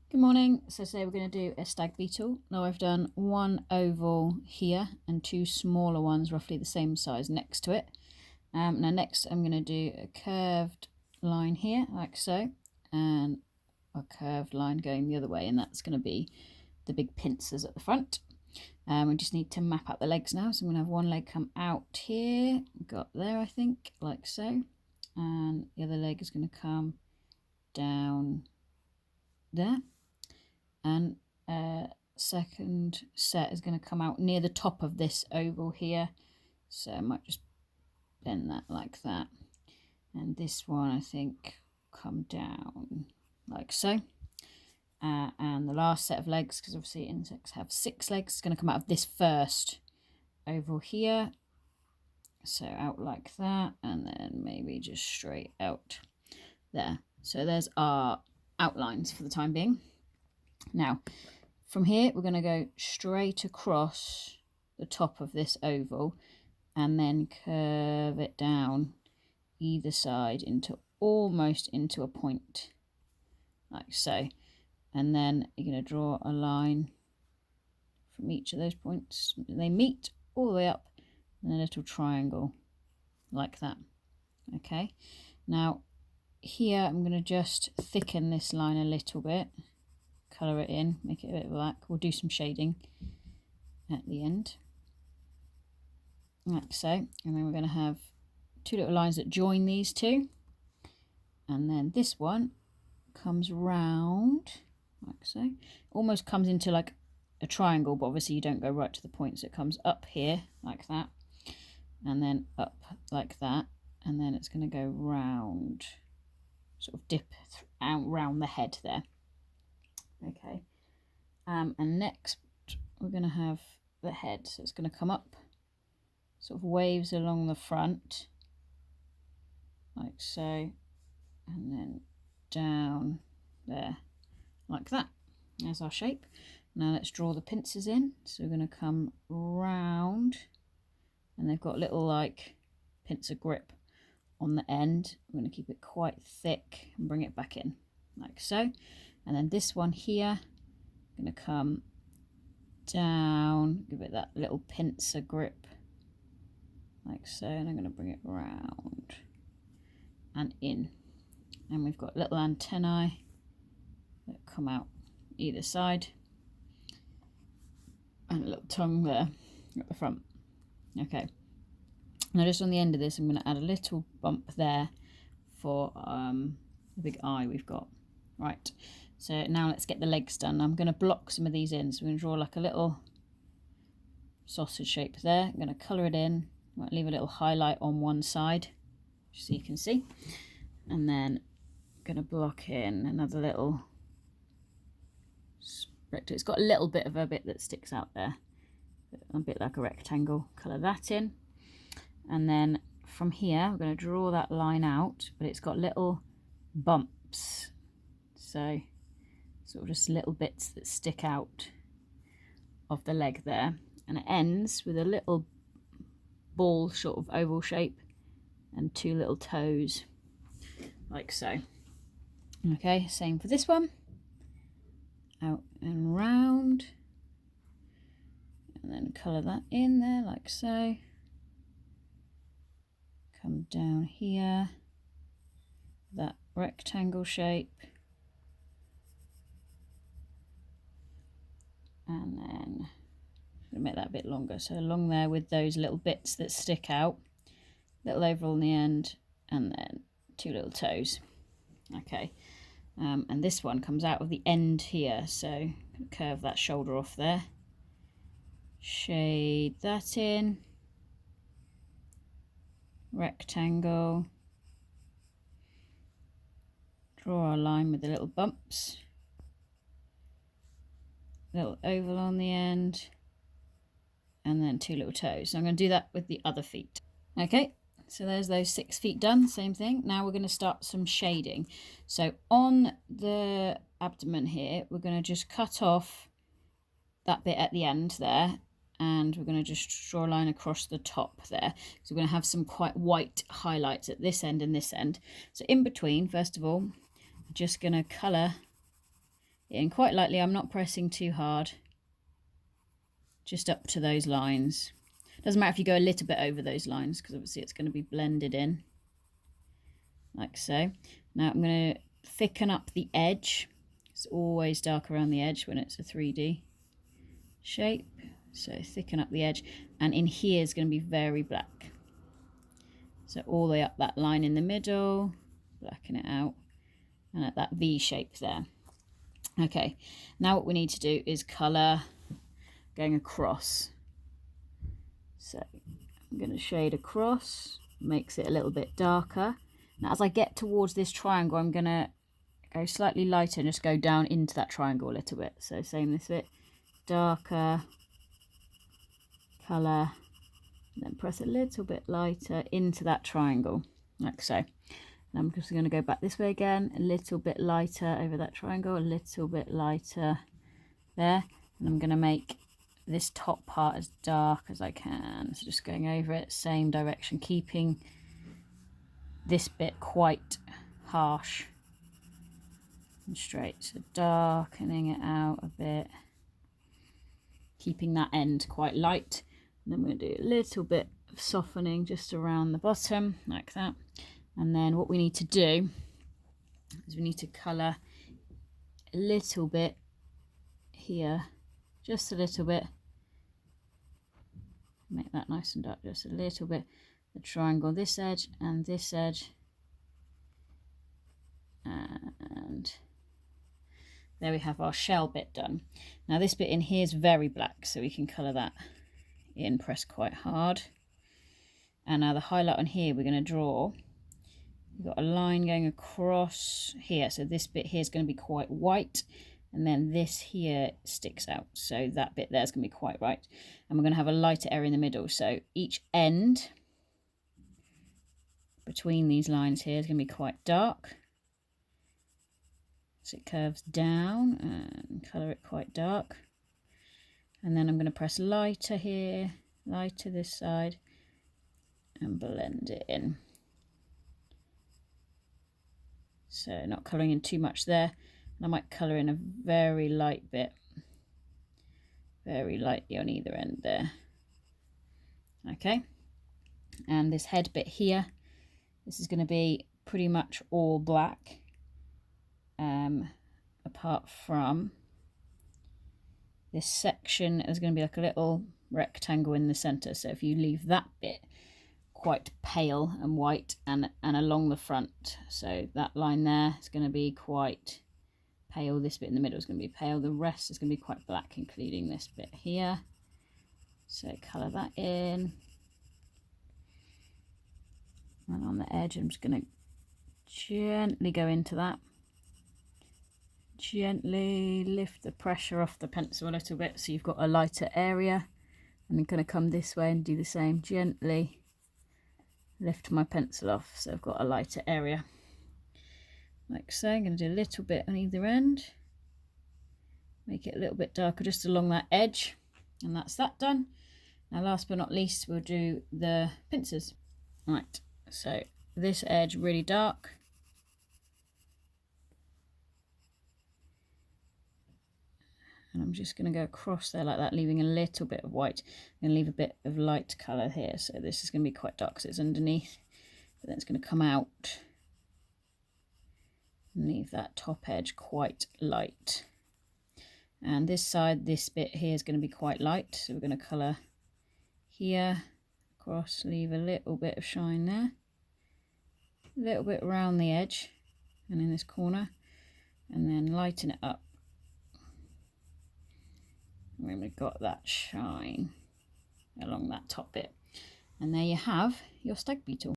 Good morning. So today we're going to do a stag beetle. Now I've done one oval here and two smaller ones roughly the same size next to it. Now next I'm going to do a curved line here like so, and a curved line going the other way, and that's going to be the big pincers at the front. We just need to map out the legs now, so I'm going to have one leg come out here, got there I think, like so, and the other leg is going to come down there, and second set is going to come out near the top of this oval here, so I might just bend that like that, and this one I think come down like so, and the last set of legs, because obviously insects have 6 legs, is going to come out of this first oval here, so out like that, and then maybe just straight out there. So there's our outlines for the time being. Now from here we're going to go straight across the top of this oval and then curve it down either side into almost into a point like so, and then you're going to draw a line from each of those points. They meet all the way up in a little triangle like that. Okay, now here I'm going to just thicken this line a little bit, colour it in, make it a bit black. We'll do some shading at the end like so, and then we're going to have 2 little lines that join these two, and then this one comes round like so, almost comes into like a triangle, but obviously you don't go right to the point, so it comes up here like that, and then up like that, and then it's going to go round, sort of dip out round the head there. Okay, and next we're going to have the head, so it's going to come up, sort of waves along the front like so, and then down there like that. There's our shape. Now let's draw the pincers in. So we're going to come round, and they've got little like pincer grip on the end. We're going to keep it quite thick and bring it back in like so, and then this one here, I'm going to come down, give it that little pincer grip like so, and I'm going to bring it round and in, and we've got little antennae that come out either side, and a little tongue there at the front. Okay, now just on the end of this I'm going to add a little bump there for the big eye we've got. Right, so now let's get the legs done. I'm going to block some of these in, so we're going to draw like a little sausage shape there. I'm going to colour it in, might leave a little highlight on one side so you can see, and then I'm going to block in another little rectangle. It's got a little bit of a bit that sticks out there, a bit like a rectangle. Colour that in, and then from here we're going to draw that line out, but it's got little bumps, so sort of just little bits that stick out of the leg there, and it ends with a little ball sort of oval shape and 2 little toes like so. Okay, same for this one, out and round, and then colour that in there like so. Come down here, that rectangle shape, and then I'm going to make that a bit longer, so along there with those little bits that stick out, little oval on the end, and then 2 little toes. Okay, and this one comes out of the end here, so curve that shoulder off there, shade that in, rectangle, draw a line with the little bumps, little oval on the end, and then 2 little toes. So I'm going to do that with the other feet. Okay, so there's those 6 feet done, same thing. Now we're going to start some shading. So on the abdomen here, we're going to just cut off that bit at the end there, and we're going to just draw a line across the top there. So we're going to have some quite white highlights at this end and this end. So in between, first of all, I'm just going to colour in quite lightly. I'm not pressing too hard, just up to those lines. Doesn't matter if you go a little bit over those lines, because obviously it's going to be blended in like so. Now I'm going to thicken up the edge. It's always dark around the edge when it's a 3D shape, so thicken up the edge, and in here is going to be very black, so all the way up that line in the middle, blacken it out, and at that V shape there. Okay, now what we need to do is colour going across. So I'm going to shade across, makes it a little bit darker. Now as I get towards this triangle, I'm going to go slightly lighter and just go down into that triangle a little bit. So same this bit, darker colour, and then press a little bit lighter into that triangle, like so. And I'm just going to go back this way again, a little bit lighter over that triangle, a little bit lighter there, and I'm going to make this top part as dark as I can. So just going over it, same direction, keeping this bit quite harsh and straight, so darkening it out a bit, keeping that end quite light. And then we're going to do a little bit of softening just around the bottom like that. And then what we need to do is we need to colour a little bit here, just a little bit, make that nice and dark, just a little bit, the triangle, this edge and this edge, and there we have our shell bit done. Now this bit in here is very black, so we can colour that in, press quite hard. And now the highlight on here, we're going to draw, we've got a line going across here, so this bit here is going to be quite white, and then this here sticks out, so that bit there is going to be quite white, and we're going to have a lighter area in the middle, so each end between these lines here is going to be quite dark, so it curves down, and colour it quite dark. And then I'm going to press lighter here, lighter this side, and blend it in. So not colouring in too much there, and I might colour in a very light bit, very lightly on either end there. Okay, and this head bit here, this is going to be pretty much all black, apart from this section is going to be like a little rectangle in the centre, so if you leave that bit quite pale and white, and along the front, so that line there is going to be quite pale, this bit in the middle is going to be pale, the rest is going to be quite black, including this bit here. So colour that in, and on the edge I'm just going to gently go into that, gently lift the pressure off the pencil a little bit so you've got a lighter area. And I'm going to come this way and do the same, gently lift my pencil off so I've got a lighter area, like so. I'm going to do a little bit on either end, make it a little bit darker just along that edge, and that's that done. Now last but not least, we'll do the pincers. Right, so this edge really dark, and I'm just going to go across there like that, leaving a little bit of white, and leave a bit of light colour here. So this is going to be quite dark because it's underneath, but then it's going to come out and leave that top edge quite light. And this side, this bit here is going to be quite light, so we're going to colour here across, leave a little bit of shine there, a little bit around the edge and in this corner, and then lighten it up when we've got that shine along that top bit. And there you have your stag beetle.